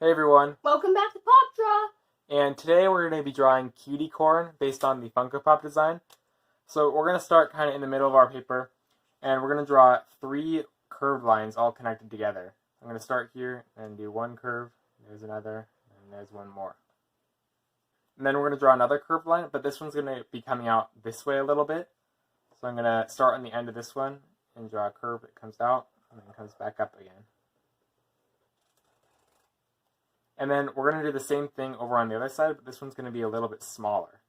Hey everyone, Welcome back to Pop Draw! and today we're going to be drawing Cutey Corn based on the Funko Pop design. So we're going to start kind of in the middle of our paper, and we're going to draw 3 curved lines all connected together. I'm going to start here and do one curve, there's another, and there's one more. And then we're going to draw another curved line, but this one's going to be coming out this way a little bit. So I'm going to start on the end of this one and draw a curve that comes out and then comes back up again. And then we're going to do the same thing over on the other side, but this one's going to be a little bit smaller.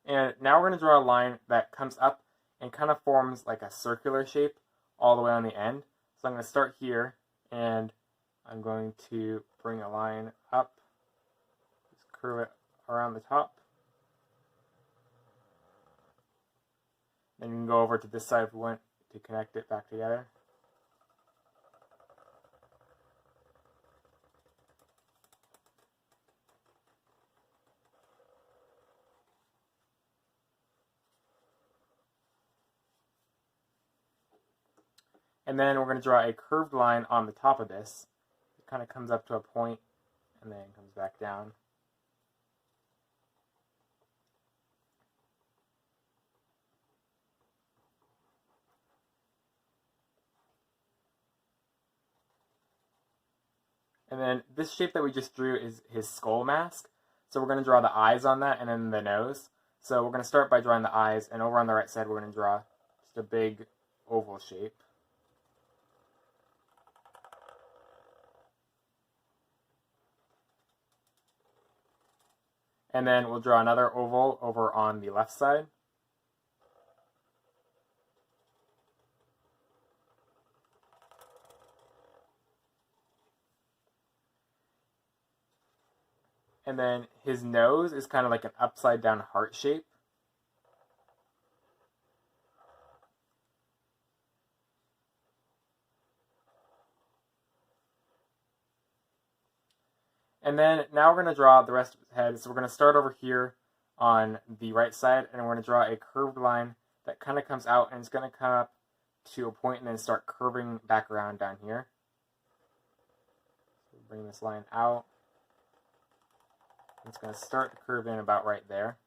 And now we're going to draw a line that comes up and kind of forms like a circular shape all the way on the end. So I'm going to start here, and I'm going to bring a line up, just curve it around the top. Then you can go over to this side if we want to connect it back together. And then we're going to draw a curved line on the top of this. It kind of comes up to a point and then comes back down. And then this shape that we just drew is his skull mask. So we're going to draw the eyes on that and then the nose. So we're going to start by drawing the eyes, and over on the right side we're going to draw just a big oval shape. And then we'll draw another oval over on the left side. And then his nose is kind of like an upside down heart shape. And then now we're going to draw the rest of his head. So we're going to start over here on the right side, and we're going to draw a curved line that kind of comes out, and it's going to come up to a point and then start curving back around down here. So bring this line out. It's going to start to curve in about right there.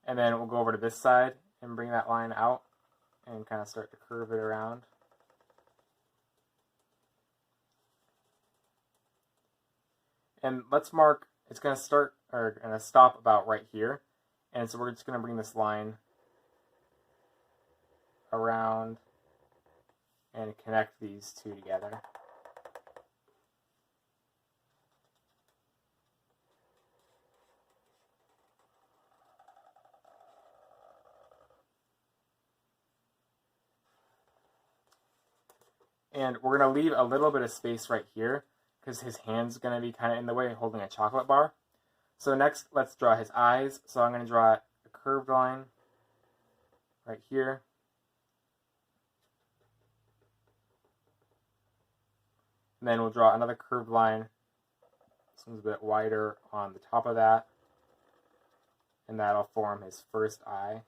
And then we'll go over to this side and bring that line out and kind of start to curve it around. And let's mark, it's going to start, or going to stop about right here. And so we're just going to bring this line around and connect these two together. And we're going to leave a little bit of space right here because his hand's going to be kind of in the way holding a chocolate bar. So next, let's draw his eyes. So I'm going to draw a curved line right here. And then we'll draw another curved line. This one's a bit wider on the top of that. And that'll form his first eye.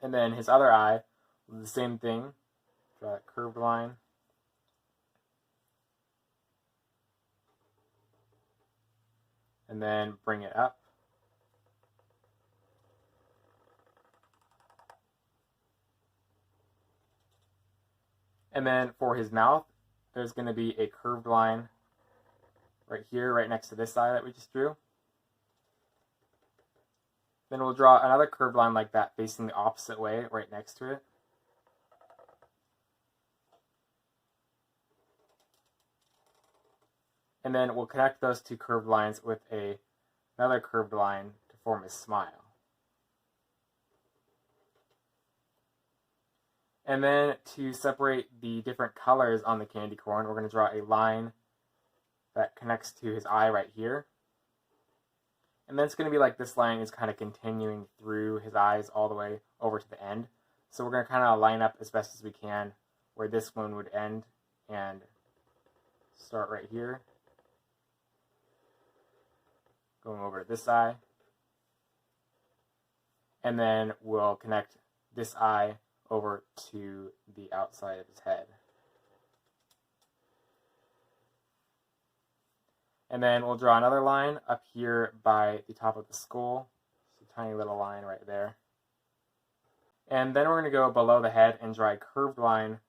And then his other eye, the same thing. Draw that curved line. And then bring it up. And then for his mouth, there's going to be a curved line right here, right next to this eye that we just drew. Then we'll draw another curved line like that facing the opposite way right next to it. And then we'll connect those two curved lines with another curved line to form a smile. And then to separate the different colors on the candy corn, we're going to draw a line that connects to his eye right here. And then it's going to be like this line is kind of continuing through his eyes all the way over to the end. So we're going to kind of line up as best as we can where this one would end and start right here. going over to this eye. And then we'll connect this eye over to the outside of his head. And then we'll draw another line up here by the top of the skull. Just a tiny little line right there. And then we're going to go below the head and draw a curved line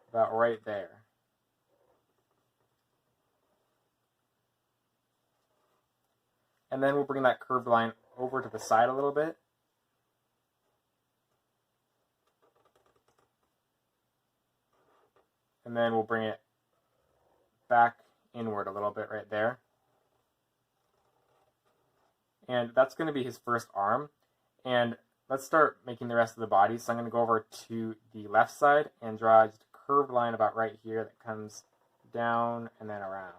about right there. And then we'll bring that curved line over to the side a little bit. And then we'll bring it back inward a little bit right there. And that's going to be his first arm. And let's start making the rest of the body. So I'm going to go over to the left side and draw just a curved line about right here that comes down and then around.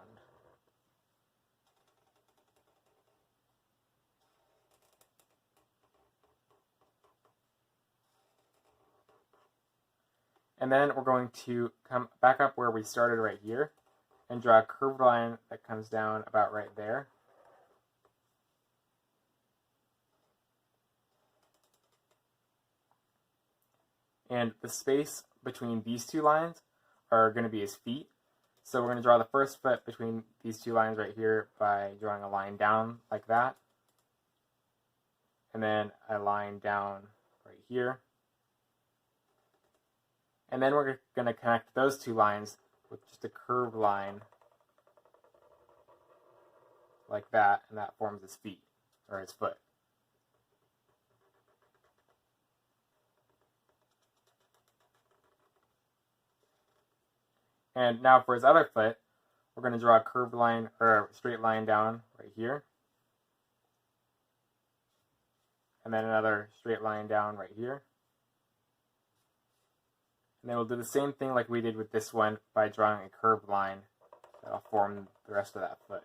And then we're going to come back up where we started right here and draw a curved line that comes down about right there. And the space between these two lines are going to be his feet. So we're going to draw the first foot between these two lines right here by drawing a line down like that. And then a line down right here. And then we're going to connect those two lines with just a curved line like that, and that forms his feet, or his foot. And now for his other foot, we're going to draw a curved line, or a straight line down right here. And then another straight line down right here. And then we'll do the same thing like we did with this one by drawing a curved line that'll form the rest of that foot.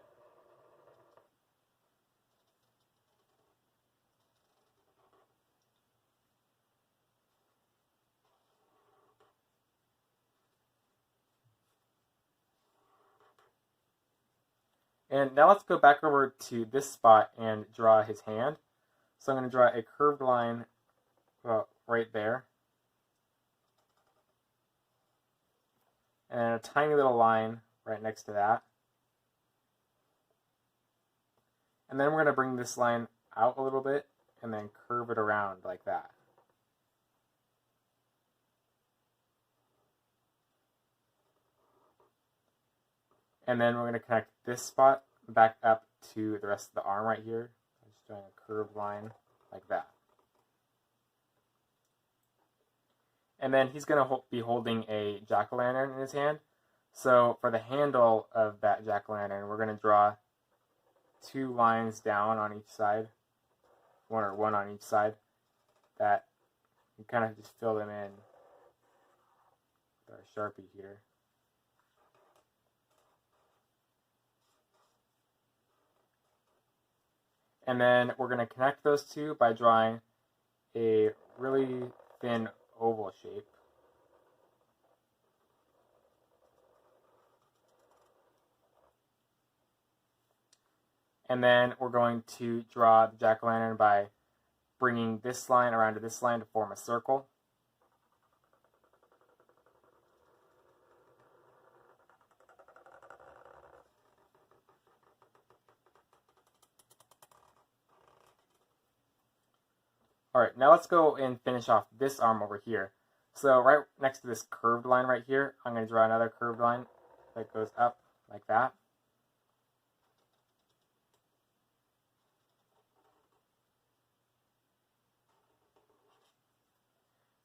And now let's go back over to this spot and draw his hand. So I'm going to draw a curved line right there. And a tiny little line right next to that. And then we're going to bring this line out a little bit and then curve it around like that. And then we're going to connect this spot back up to the rest of the arm right here. Just drawing a curved line like that. And then he's going to be holding a jack-o'-lantern in his hand. So for the handle of that jack-o'-lantern, we're going to draw two lines down on each side, one on each side, that you kind of just fill them in with our Sharpie here. And then we're going to connect those two by drawing a really thin oval shape. And then we're going to draw the jack-o'-lantern by bringing this line around to this line to form a circle. Alright, now let's go and finish off this arm over here. So right next to this curved line right here, I'm going to draw another curved line that goes up like that.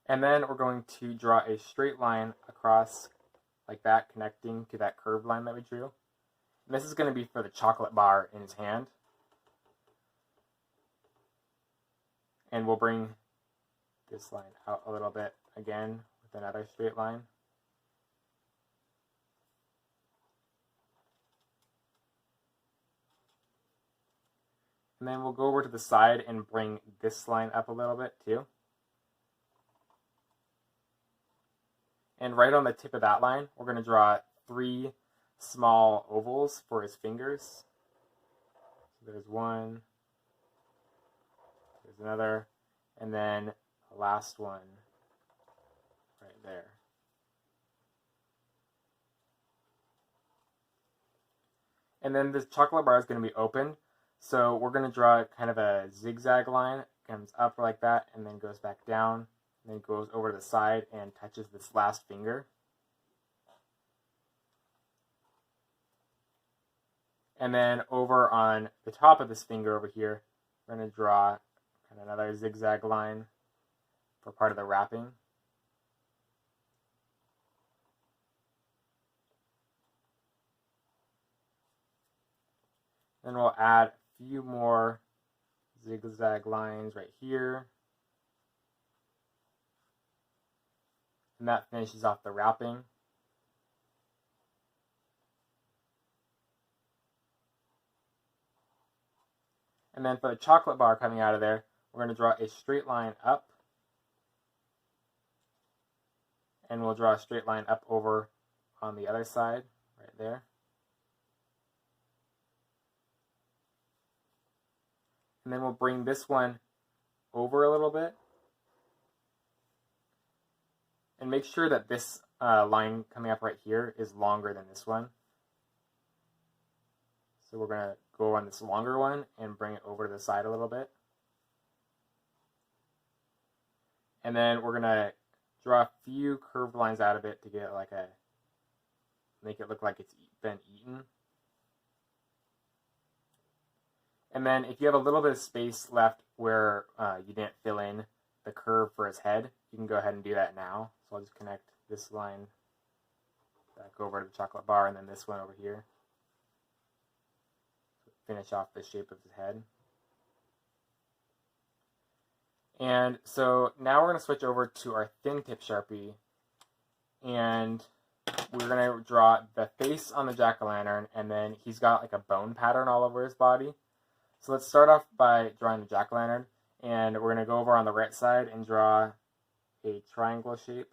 And then we're going to draw a straight line across like that, connecting to that curved line that we drew. And this is going to be for the chocolate bar in his hand. And we'll bring this line out a little bit again with another straight line. And then we'll go over to the side and bring this line up a little bit too. And right on the tip of that line, we're going to draw 3 small ovals for his fingers. there's one, there's another, and then the last one right there. And then this chocolate bar is going to be opened, so we're going to draw kind of a zigzag line. It comes up like that and then goes back down, and then goes over to the side and touches this last finger. And then over on the top of this finger over here, we're going to draw kind of another zigzag line for part of the wrapping. Then we'll add a few more zigzag lines right here. And that finishes off the wrapping. And then for the chocolate bar coming out of there, we're going to draw a straight line up. And we'll draw a straight line up over on the other side, right there. And then we'll bring this one over a little bit. And make sure that this line coming up right here is longer than this one. So we're going to go on this longer one and bring it over to the side a little bit. And then we're going to draw a few curved lines out of it to get like make it look like it's been eaten. And then if you have a little bit of space left where you didn't fill in the curve for his head, you can go ahead and do that now. So I'll just connect this line back over to the chocolate bar and then this one over here. Finish off the shape of his head. And so now we're going to switch over to our thin tip Sharpie, and we're going to draw the face on the jack-o'-lantern, and then he's got like a bone pattern all over his body. So let's start off by drawing the jack-o'-lantern, and we're going to go over on the right side and draw a triangle shape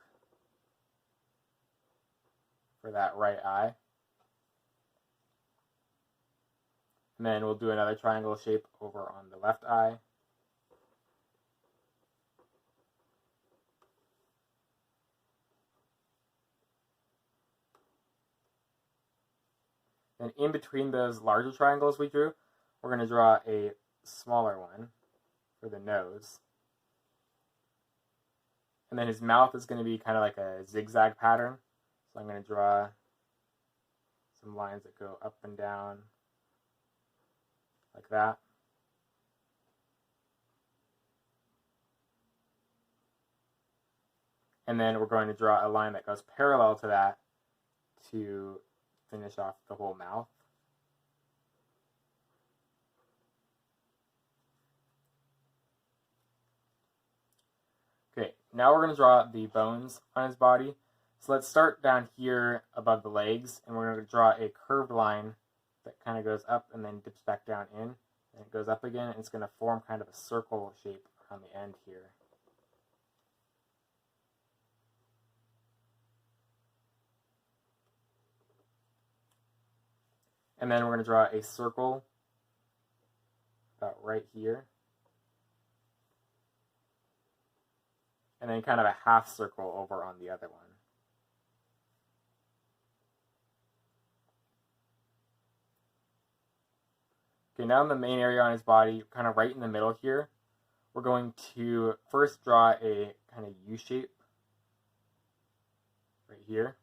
for that right eye. And then we'll do another triangle shape over on the left eye. And in between those larger triangles we drew, we're going to draw a smaller one for the nose. And then his mouth is going to be kind of like a zigzag pattern. So I'm going to draw some lines that go up and down like that. And then we're going to draw a line that goes parallel to that to finish off the whole mouth. Okay, now we're going to draw the bones on his body. So let's start down here above the legs, and we're going to draw a curved line that kind of goes up and then dips back down in, and it goes up again, and it's going to form kind of a circle shape around the end here. And then we're going to draw a circle about right here. And then kind of a half circle over on the other one. Okay, now in the main area on his body, kind of right in the middle here, we're going to first draw a kind of U shape right here.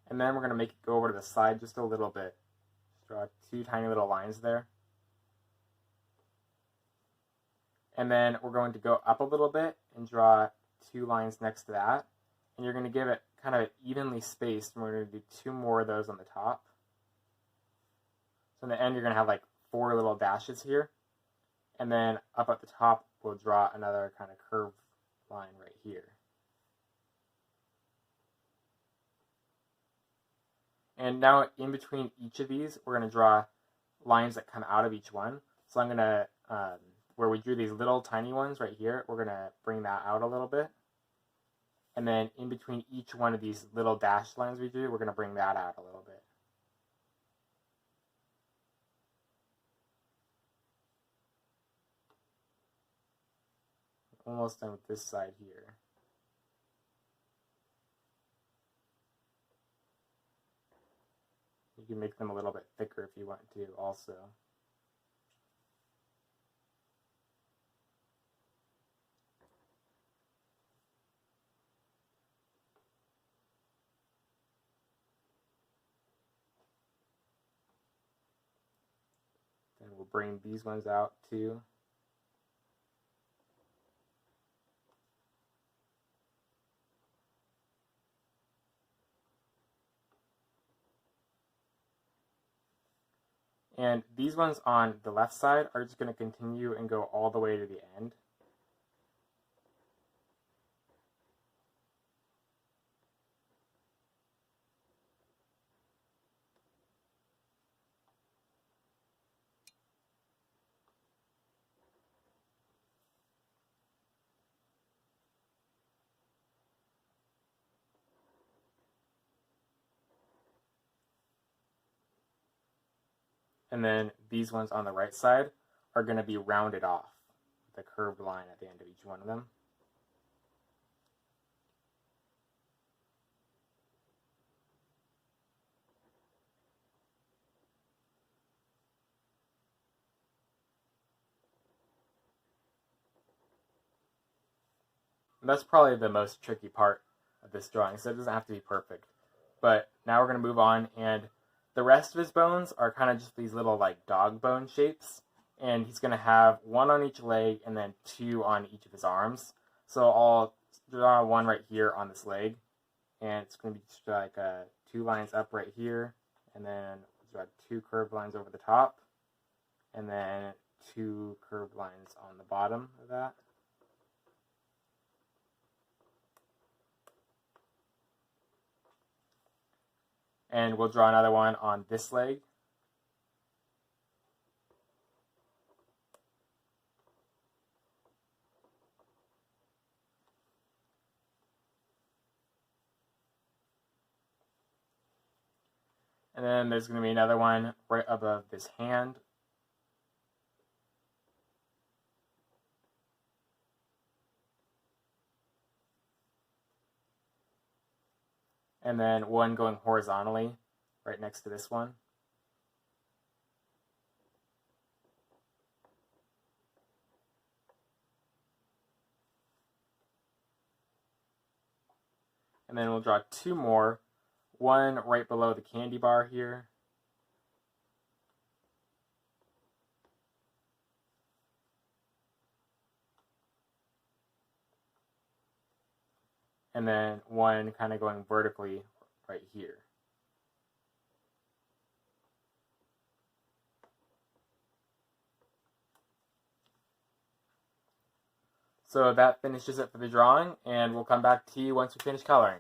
And then we're going to make it go over to the side just a little bit. Just draw two tiny little lines there. And then we're going to go up a little bit and draw two lines next to that. And you're going to give it kind of evenly spaced, and we're going to do two more of those on the top. So in the end, you're going to have like 4 little dashes here. And then up at the top, we'll draw another kind of curved line right here. And now in between each of these, we're going to draw lines that come out of each one. So I'm going to, where we drew these little tiny ones right here, we're going to bring that out a little bit. And then in between each one of these little dashed lines we drew, we're going to bring that out a little bit. almost done with this side here. You can make them a little bit thicker if you want to also. Then we'll bring these ones out too. And these ones on the left side are just going to continue and go all the way to the end. And then these ones on the right side are going to be rounded off with a curved line at the end of each one of them. And that's probably the most tricky part of this drawing, so it doesn't have to be perfect. But now we're going to move on, and the rest of his bones are kind of just these little like dog bone shapes, and he's going to have one on each leg and then two on each of his arms. So I'll draw one right here on this leg, and it's going to be just like two lines up right here, and then draw two curved lines over the top, and then two curved lines on the bottom of that. And we'll draw another one on this leg. And then there's going to be another one right above this hand. And then one going horizontally right next to this one. And then we'll draw two more, one right below the candy bar here. And then one kind of going vertically right here. So that finishes it for the drawing, and we'll come back to you once we finish coloring.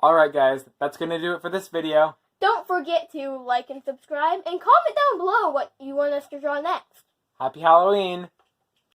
Alright guys, that's going to do it for this video. Don't forget to like and subscribe, and comment down below what you want us to draw next. Happy Halloween!